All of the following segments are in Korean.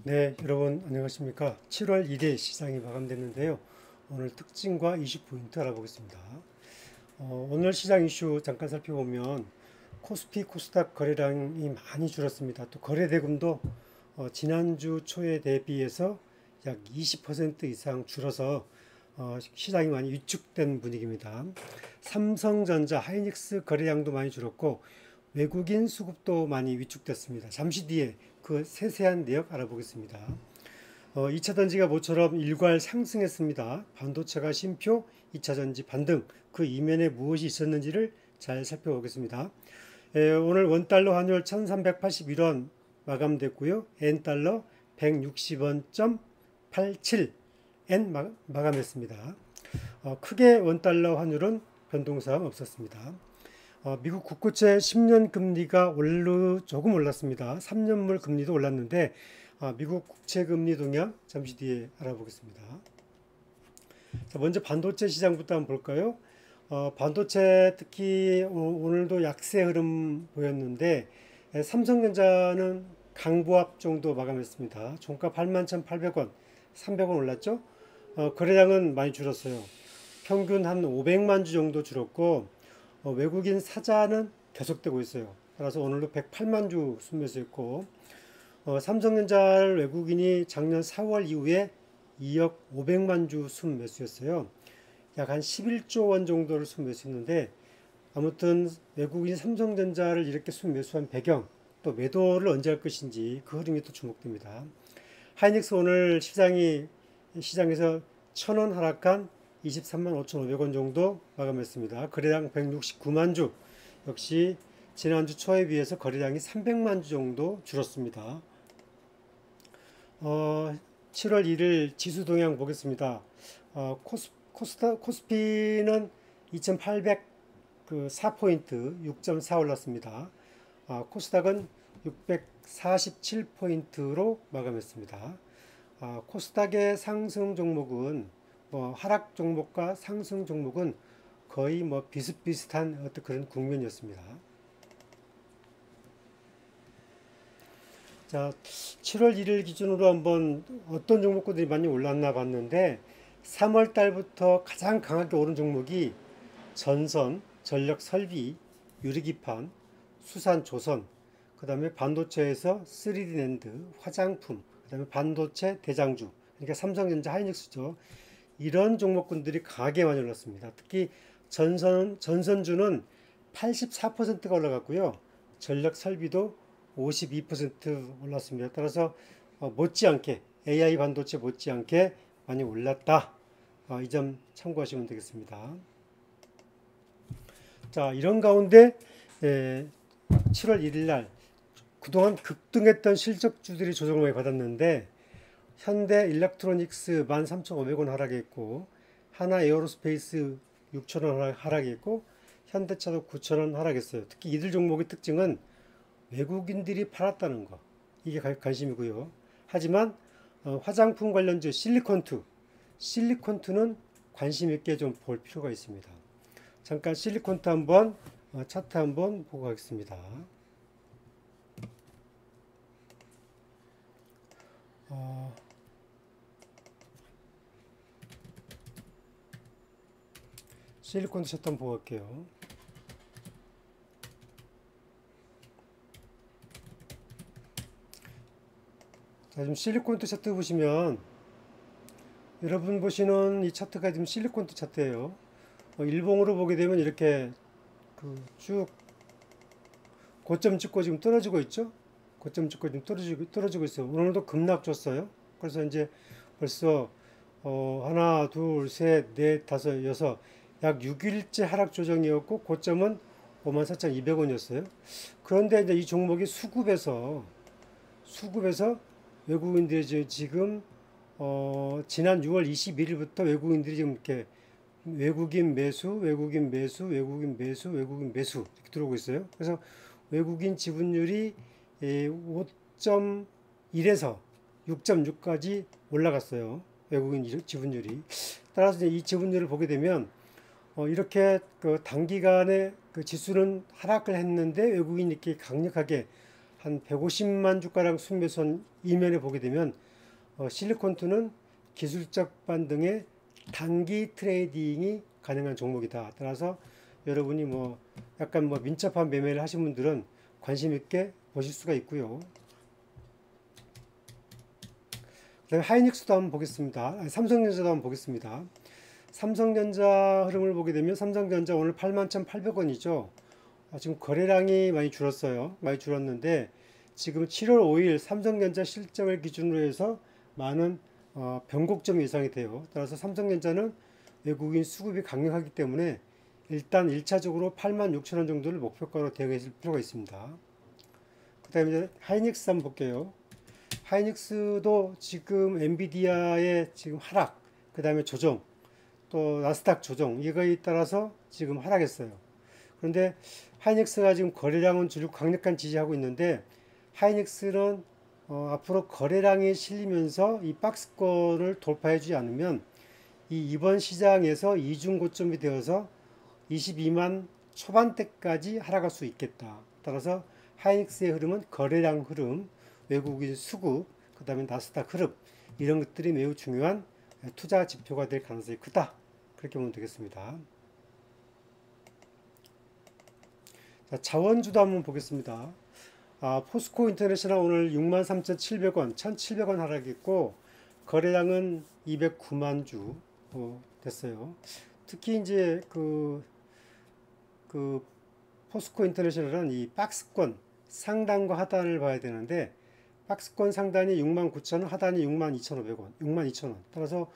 네, 여러분 안녕하십니까? 7월 1일 시장이 마감됐는데요. 오늘 특징과 이슈 포인트 알아보겠습니다. 오늘 시장 이슈 잠깐 살펴보면 코스피, 코스닥 거래량이 많이 줄었습니다. 또 거래 대금도 지난주 초에 대비해서 약 20% 이상 줄어서 시장이 많이 위축된 분위기입니다. 삼성전자, 하이닉스 거래량도 많이 줄었고 외국인 수급도 많이 위축됐습니다. 잠시 뒤에 그 세세한 내역 알아보겠습니다. 2차 전지가 모처럼 일괄 상승했습니다. 반도체가 쉼표, 2차 전지 반등, 그 이면에 무엇이 있었는지를 잘 살펴보겠습니다. 오늘 원달러 환율 1381원 마감됐고요. N달러 160원.87 N 마감했습니다. 크게 원달러 환율은 변동사항 없었습니다. 미국 국고채 10년 금리가 조금 올랐습니다. 3년물 금리도 올랐는데 미국 국채 금리 동향 잠시 뒤에 알아보겠습니다. 자, 먼저 반도체 시장부터 한번 볼까요? 반도체 특히 오늘도 약세 흐름 보였는데 삼성전자는 강보합 정도 마감했습니다. 종가 81,800원, 300원 올랐죠? 거래량은 많이 줄었어요. 평균 한 500만 주 정도 줄었고 외국인 사자는 계속되고 있어요. 따라서 오늘도 108만 주 순매수했고 삼성전자를 외국인이 작년 4월 이후에 2억 500만 주 순매수했어요. 약 한 11조 원 정도를 순매수했는데 아무튼 외국인 삼성전자를 이렇게 순매수한 배경 또 매도를 언제 할 것인지 그 흐름이 또 주목됩니다. 하이닉스 오늘 시장에서 1,000원 하락한 23만 5,500원 정도 마감했습니다. 거래량 169만 주, 역시 지난주 초에 비해서 거래량이 300만 주 정도 줄었습니다. 7월 1일 지수 동향 보겠습니다. 코스피는 2,804포인트 6.4 올랐습니다. 코스닥은 647포인트로 마감했습니다. 코스닥의 상승 종목은 하락 종목과 상승 종목은 거의 비슷비슷한 어떤 그런 국면이었습니다. 자, 7월 1일 기준으로 한번 어떤 종목들이 많이 올랐나 봤는데 3월 달부터 가장 강하게 오른 종목이 전선, 전력 설비, 유리기판, 수산 조선, 그 다음에 반도체에서 3D 낸드, 화장품, 그 다음에 반도체 대장주, 그러니까 삼성전자 하이닉스죠. 이런 종목군들이 강하게 많이 올랐습니다. 특히 전선주는 84%가 올라갔고요. 전력 설비도 52% 올랐습니다. 따라서 못지않게 AI 반도체 못지않게 많이 올랐다. 이 점 참고하시면 되겠습니다. 자, 이런 가운데 7월 1일 날 그동안 급등했던 실적주들이 조정을 많이 받았는데 현대 일렉트로닉스 13,500원 하락했고 하나 에어로스페이스 6,000원 하락했고 현대차도 9,000원 하락했어요. 특히 이들 종목의 특징은 외국인들이 팔았다는 거, 이게 관심이고요. 하지만 화장품 관련주 실리콘투는 관심 있게 좀 볼 필요가 있습니다. 잠깐 실리콘투 한번 차트 한번 보고 가겠습니다. 실리콘투 차트 한번 보고 갈게요. 자, 지금 실리콘투 차트 보시면 여러분 보시는 이 차트가 지금 실리콘투 차트예요. 일봉으로 보게 되면 이렇게 쭉 고점 찍고 지금 떨어지고 있죠. 고점 찍고 지금 떨어지고 있어요. 오늘도 급락 줬어요. 그래서 이제 벌써 하나, 둘, 셋, 넷, 다섯, 여섯, 약 6일째 하락 조정이었고 고점은 54,200원이었어요. 그런데 이제 이 종목이 수급에서 외국인들이 지금 지난 6월 21일부터 외국인들이 지금 이렇게 외국인 매수, 외국인 매수, 외국인 매수, 외국인 매수 이렇게 들어오고 있어요. 그래서 외국인 지분율이 5.1에서 6.6까지 올라갔어요. 외국인 지분율이. 따라서 이 지분율을 보게 되면 이렇게 그 단기간에 그 지수는 하락을 했는데 외국인이 이렇게 강력하게 한 150만 주가량 순매수한 이면에 보게 되면 실리콘2는 기술적 반등의 단기 트레이딩이 가능한 종목이다. 따라서 여러분이 약간 민첩한 매매를 하신 분들은 관심 있게 보실 수가 있고요. 그다음에 하이닉스도 한번 보겠습니다. 삼성전자도 한번 보겠습니다. 삼성전자 흐름을 보게 되면 삼성전자 오늘 81,800원이죠. 지금 거래량이 많이 줄었어요. 많이 줄었는데 지금 7월 5일 삼성전자 실적을 기준으로 해서 많은 변곡점이 예상이 돼요. 따라서 삼성전자는 외국인 수급이 강력하기 때문에 일단 1차적으로 86,000원 정도를 목표가로 대응해 줄 필요가 있습니다. 그 다음에 이제 하이닉스 한번 볼게요. 하이닉스도 지금 엔비디아의 지금 하락, 그 다음에 조정, 또 나스닥 조정, 이거에 따라서 지금 하락했어요. 그런데 하이닉스가 지금 거래량은 줄고 강력한 지지하고 있는데 하이닉스는 앞으로 거래량이 실리면서 이 박스권을 돌파해주지 않으면 이번 시장에서 이중 고점이 되어서 22만 초반대까지 하락할 수 있겠다. 따라서 하이닉스의 흐름은 거래량 흐름, 외국인 수급, 그 다음에 나스닥 흐름, 이런 것들이 매우 중요한 투자 지표가 될 가능성이 크다. 그렇게 보면 되겠습니다. 자, 자원주도 한번 보겠습니다. 포스코 인터내셔널 오늘 63,700원, 1,700원 하락했고, 거래량은 209만 주 됐어요. 특히 이제 그 포스코 인터내셔널은 이 박스권 상단과 하단을 봐야 되는데, 박스권 상단이 69,000원, 하단이 62,500원, 62,000원. 따라서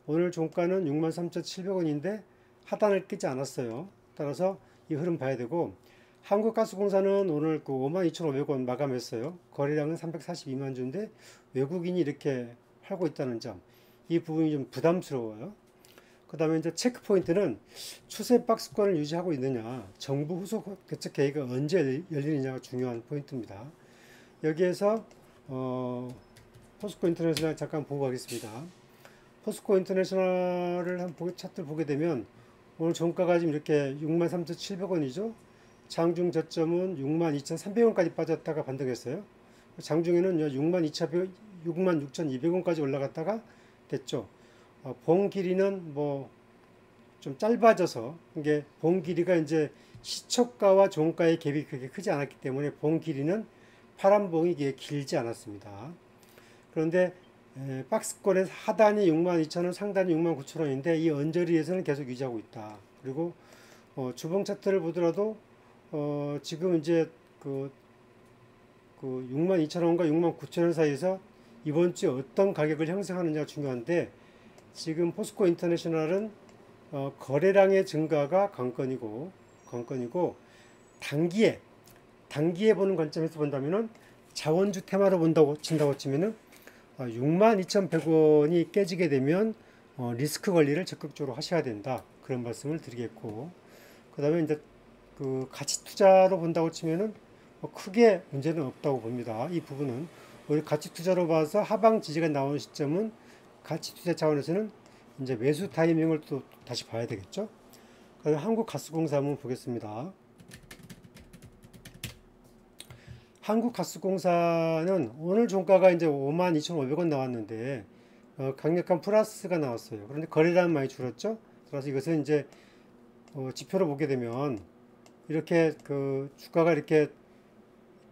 오늘 종가는 63,700원인데 하단을 끼지 않았어요. 따라서 이 흐름 봐야 되고, 한국가스공사는 오늘 52,500원 마감했어요. 거래량은 342만 주인데 외국인이 이렇게 팔고 있다는 점, 이 부분이 좀 부담스러워요. 그 다음에 이제 체크 포인트는 추세 박스권을 유지하고 있느냐, 정부 후속 대책 계획이 언제 열리느냐가 중요한 포인트입니다. 여기에서 포스코 인터내셔널 잠깐 보고 가겠습니다. 포스코 인터내셔널을 차트를 보게 되면 오늘 종가가 지금 이렇게 63,700원이죠. 장중 저점은 62,300원까지 빠졌다가 반등했어요. 장중에는 66,200원까지 올라갔다가 됐죠. 봉 길이는 좀 짧아져서, 이게 봉 길이가 이제 시초가와 종가의 갭이 그렇게 크지 않았기 때문에 봉 길이는 파란 봉이 길지 않았습니다. 그런데 박스권에서 하단이 62,000원, 상단이 69,000원인데 이 언저리에서는 계속 유지하고 있다. 그리고 주봉 차트를 보더라도 지금 이제 62,000원과 69,000원 사이에서 이번 주에 어떤 가격을 형성하느냐가 중요한데, 지금 포스코 인터내셔널은 거래량의 증가가 관건이고 단기에 보는 관점에서 본다면은 자원주 테마로 본다고 친다고 치면은 62,100원이 깨지게 되면 리스크 관리를 적극적으로 하셔야 된다. 그런 말씀을 드리겠고, 그 다음에 이제 가치 투자로 본다고 치면은 크게 문제는 없다고 봅니다. 이 부분은 우리 가치 투자로 봐서 하방 지지가 나오는 시점은 가치 투자 차원에서는 이제 매수 타이밍을 또 다시 봐야 되겠죠. 그다음에 한국가스공사 한번 보겠습니다. 한국가스공사는 오늘 종가가 이제 52,500원 나왔는데 강력한 플러스가 나왔어요. 그런데 거래량 많이 줄었죠. 그래서 이것은 이제 지표로 보게 되면 이렇게 주가가 이렇게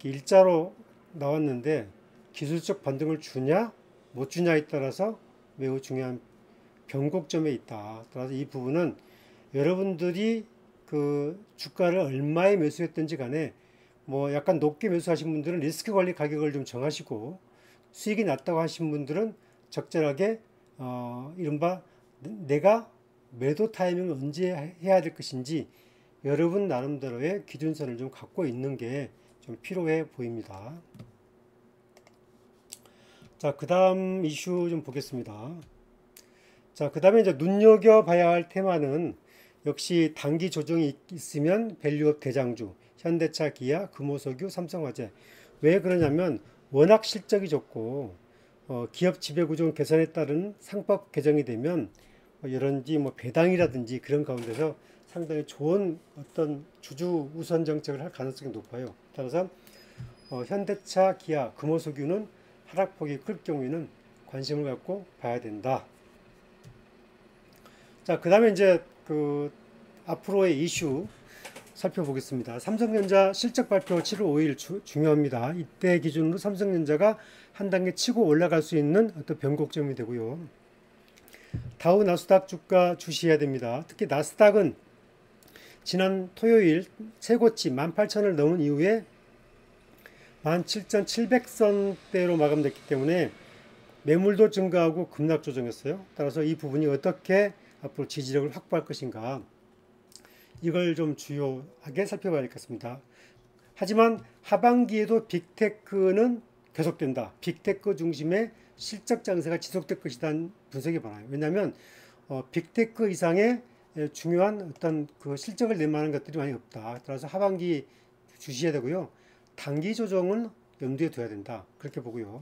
일자로 나왔는데 기술적 반등을 주냐 못 주냐에 따라서 매우 중요한 변곡점에 있다. 따라서 이 부분은 여러분들이 주가를 얼마에 매수했든지 간에 약간 높게 매수하신 분들은 리스크 관리 가격을 좀 정하시고, 수익이 낮다고 하신 분들은 적절하게 이른바 내가 매도 타이밍을 언제 해야 될 것인지 여러분 나름대로의 기준선을 좀 갖고 있는 게 좀 필요해 보입니다. 자, 그 다음 이슈 좀 보겠습니다. 자, 그 다음에 이제 눈여겨봐야 할 테마는 역시 단기 조정이 있으면 밸류업 대장주, 현대차, 기아, 금호석유, 삼성화재. 왜 그러냐면 워낙 실적이 좋고 기업 지배구조 개선에 따른 상법 개정이 되면 여런지 배당이라든지 그런 가운데서 상당히 좋은 어떤 주주 우선 정책을 할 가능성이 높아요. 따라서 현대차, 기아, 금호석유는 하락폭이 클 경우에는 관심을 갖고 봐야 된다. 자, 그 다음에 이제 앞으로의 이슈 살펴보겠습니다. 삼성전자 실적 발표 7월 5일 중요합니다. 이때 기준으로 삼성전자가 한 단계 치고 올라갈 수 있는 어떤 변곡점이 되고요. 다우 나스닥 주가 주시해야 됩니다. 특히 나스닥은 지난 토요일 최고치 18,000을 넘은 이후에 17,700선대로 마감됐기 때문에 매물도 증가하고 급락 조정했어요. 따라서 이 부분이 어떻게 앞으로 지지력을 확보할 것인가, 이걸 좀 주요하게 살펴봐야 겠습니다. 하지만 하반기에도 빅테크는 계속된다. 빅테크 중심의 실적 장세가 지속될 것이라는 분석이 많아요. 왜냐하면 빅테크 이상의 중요한 어떤 실적을 낼 만한 것들이 많이 없다. 따라서 하반기 주시해야 되고요. 단기 조정은 염두에 둬야 된다. 그렇게 보고요.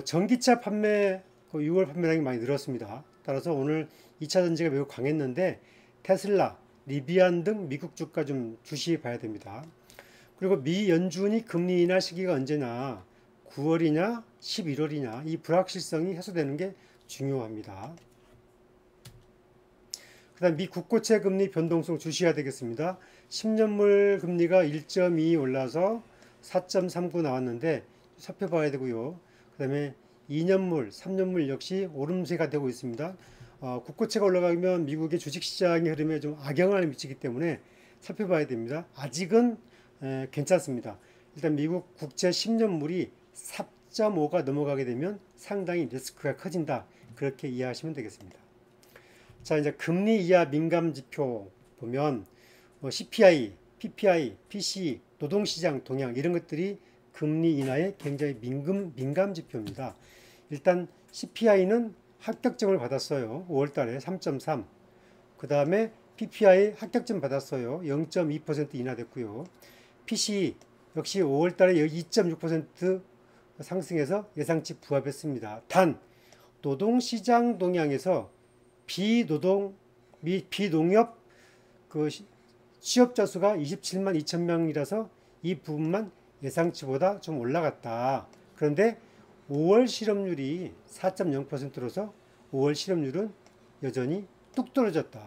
전기차 판매 6월 판매량이 많이 늘었습니다. 따라서 오늘 2차 전지가 매우 강했는데 테슬라, 리비안 등 미국 주가 좀 주시해 봐야 됩니다. 그리고 미 연준이 금리 인하 시기가 언제냐, 9월이냐 11월이냐, 이 불확실성이 해소되는 게 중요합니다. 그 다음 미 국고채 금리 변동성 주시해야 되겠습니다. 10년물 금리가 1.2 올라서 4.39 나왔는데 살펴봐야 되고요. 그 다음에 2년물, 3년물 역시 오름세가 되고 있습니다. 국고채가 올라가면 미국의 주식시장의 흐름에 좀 악영향을 미치기 때문에 살펴봐야 됩니다. 아직은 괜찮습니다. 일단 미국 국채 10년물이 4.5가 넘어가게 되면 상당히 리스크가 커진다. 그렇게 이해하시면 되겠습니다. 자, 이제 금리 이하 민감 지표 보면 CPI, PPI, PCE, 노동시장 동향 이런 것들이 금리 인하에 굉장히 민감 지표입니다. 일단 CPI는 합격점을 받았어요. 5월달에 3.3. 그 다음에 PPI 합격점 받았어요. 0.2% 인하됐고요. PCE 역시 5월달에 2.6% 상승해서 예상치 부합했습니다. 단 노동시장 동향에서 비농협 취업자 수가 27만 2천 명이라서 이 부분만 예상치보다 좀 올라갔다. 그런데 5월 실업률이 4.0%로서 5월 실업률은 여전히 뚝 떨어졌다.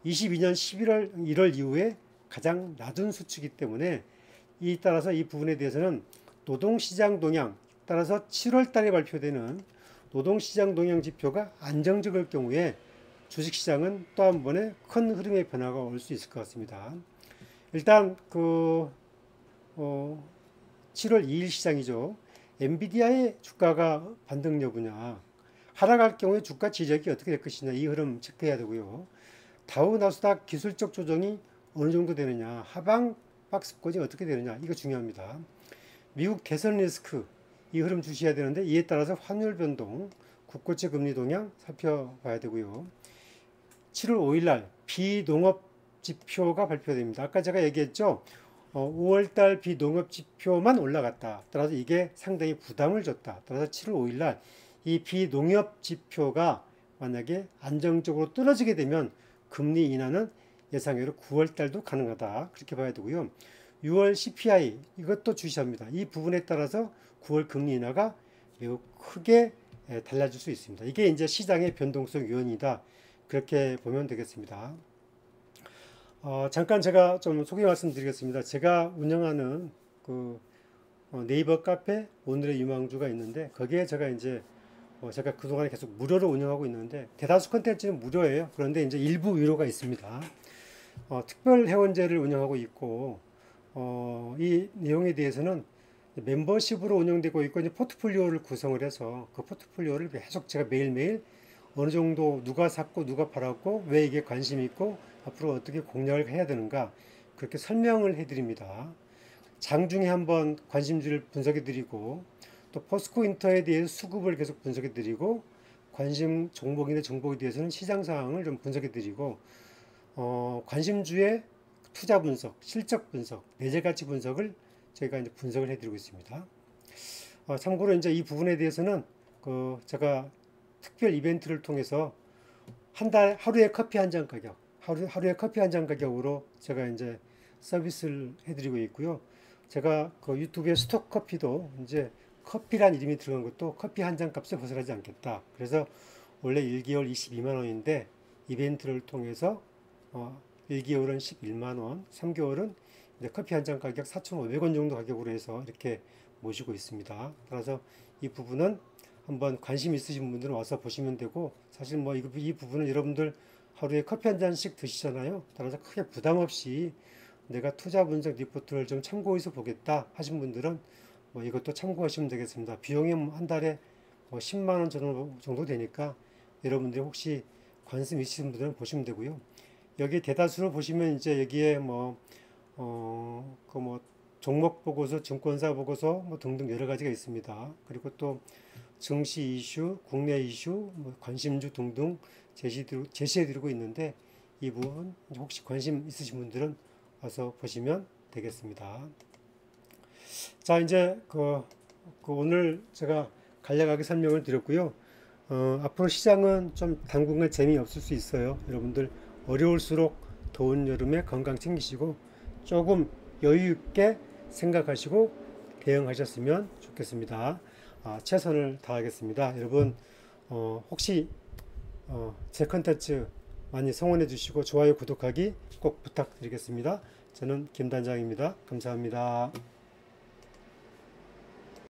22년 11월 1월 이후에 가장 낮은 수치이기 때문에 따라서 이 부분에 대해서는 노동시장 동향, 따라서 7월 달에 발표되는 노동시장 동향 지표가 안정적일 경우에 주식시장은 또 한 번의 큰 흐름의 변화가 올 수 있을 것 같습니다. 일단 7월 2일 시장이죠. 엔비디아의 주가가 반등 여부냐, 하락할 경우에 주가 지지력이 어떻게 될 것이냐, 이 흐름 체크해야 되고요. 다우 나스닥 기술적 조정이 어느 정도 되느냐, 하방 박스권이 어떻게 되느냐, 이거 중요합니다. 미국 대선 리스크, 이 흐름 주시해야 되는데 이에 따라서 환율 변동, 국고채 금리 동향 살펴봐야 되고요. 7월 5일 날 비농업 지표가 발표됩니다. 아까 제가 얘기했죠. 5월달 비농업 지표만 올라갔다. 따라서 이게 상당히 부담을 줬다. 따라서 7월 5일 날 이 비농업 지표가 만약에 안정적으로 떨어지게 되면 금리 인하는 예상외로 9월달도 가능하다. 그렇게 봐야 되고요. 6월 CPI 이것도 주시합니다. 이 부분에 따라서 9월 금리 인하가 매우 크게 달라질 수 있습니다. 이게 이제 시장의 변동성 요인이다. 그렇게 보면 되겠습니다. 잠깐 제가 좀 소개 말씀드리겠습니다. 제가 운영하는 네이버 카페 오늘의 유망주가 있는데 거기에 제가 이제 제가 그동안에 계속 무료로 운영하고 있는데 대다수 컨텐츠는 무료예요. 그런데 이제 일부 유료가 있습니다. 특별 회원제를 운영하고 있고 이 내용에 대해서는 멤버십으로 운영되고 있고 이제 포트폴리오를 구성을 해서 그 포트폴리오를 계속 제가 매일매일 어느 정도 누가 샀고 누가 팔았고 왜 이게 관심이 있고 앞으로 어떻게 공략을 해야 되는가 그렇게 설명을 해드립니다. 장중에 한번 관심주를 분석해드리고 또 포스코 인터에 대해서 수급을 계속 분석해드리고 관심 종목이나 정보에 대해서는 시장 상황을 좀 분석해드리고 관심주의 투자 분석, 실적 분석, 내재 가치 분석을 저희가 이제 분석을 해드리고 있습니다. 참고로 이제 이 부분에 대해서는 제가 특별 이벤트를 통해서 하루에 커피 한 잔 가격, 하루에 커피 한 잔 가격으로 제가 이제 서비스를 해드리고 있고요. 제가 그 유튜브에 스톡 커피도 이제 커피란 이름이 들어간 것도 커피 한 잔 값에 벗어나지 않겠다. 그래서 원래 1개월 22만 원인데 이벤트를 통해서 1개월은 11만 원, 3개월은 이제 커피 한 잔 가격 4,500원 정도 가격으로 해서 이렇게 모시고 있습니다. 따라서 이 부분은 한번 관심 있으신 분들은 와서 보시면 되고, 사실 뭐 이 부분은 여러분들 하루에 커피 한 잔씩 드시잖아요. 따라서 크게 부담 없이 내가 투자 분석 리포트를 좀 참고해서 보겠다 하신 분들은 뭐 이것도 참고하시면 되겠습니다. 비용이 한 달에 뭐 10만 원 정도 되니까 여러분들이 혹시 관심 있으신 분들은 보시면 되고요. 여기 대다수로 보시면 이제 여기에 그 종목 보고서, 증권사 보고서 뭐 등등 여러 가지가 있습니다. 그리고 또 증시 이슈, 국내 이슈, 뭐 관심주 등등 제시해드리고 있는데 이 부분 혹시 관심 있으신 분들은 와서 보시면 되겠습니다. 자, 이제 오늘 제가 간략하게 설명을 드렸고요. 앞으로 시장은 좀 당분간 재미없을 수 있어요. 여러분들 어려울수록 더운 여름에 건강 챙기시고 조금 여유 있게 생각하시고 대응하셨으면 좋겠습니다. 최선을 다하겠습니다. 여러분 혹시 제 컨텐츠 많이 성원해 주시고 좋아요, 구독하기 꼭 부탁드리겠습니다. 저는 김단장입니다. 감사합니다.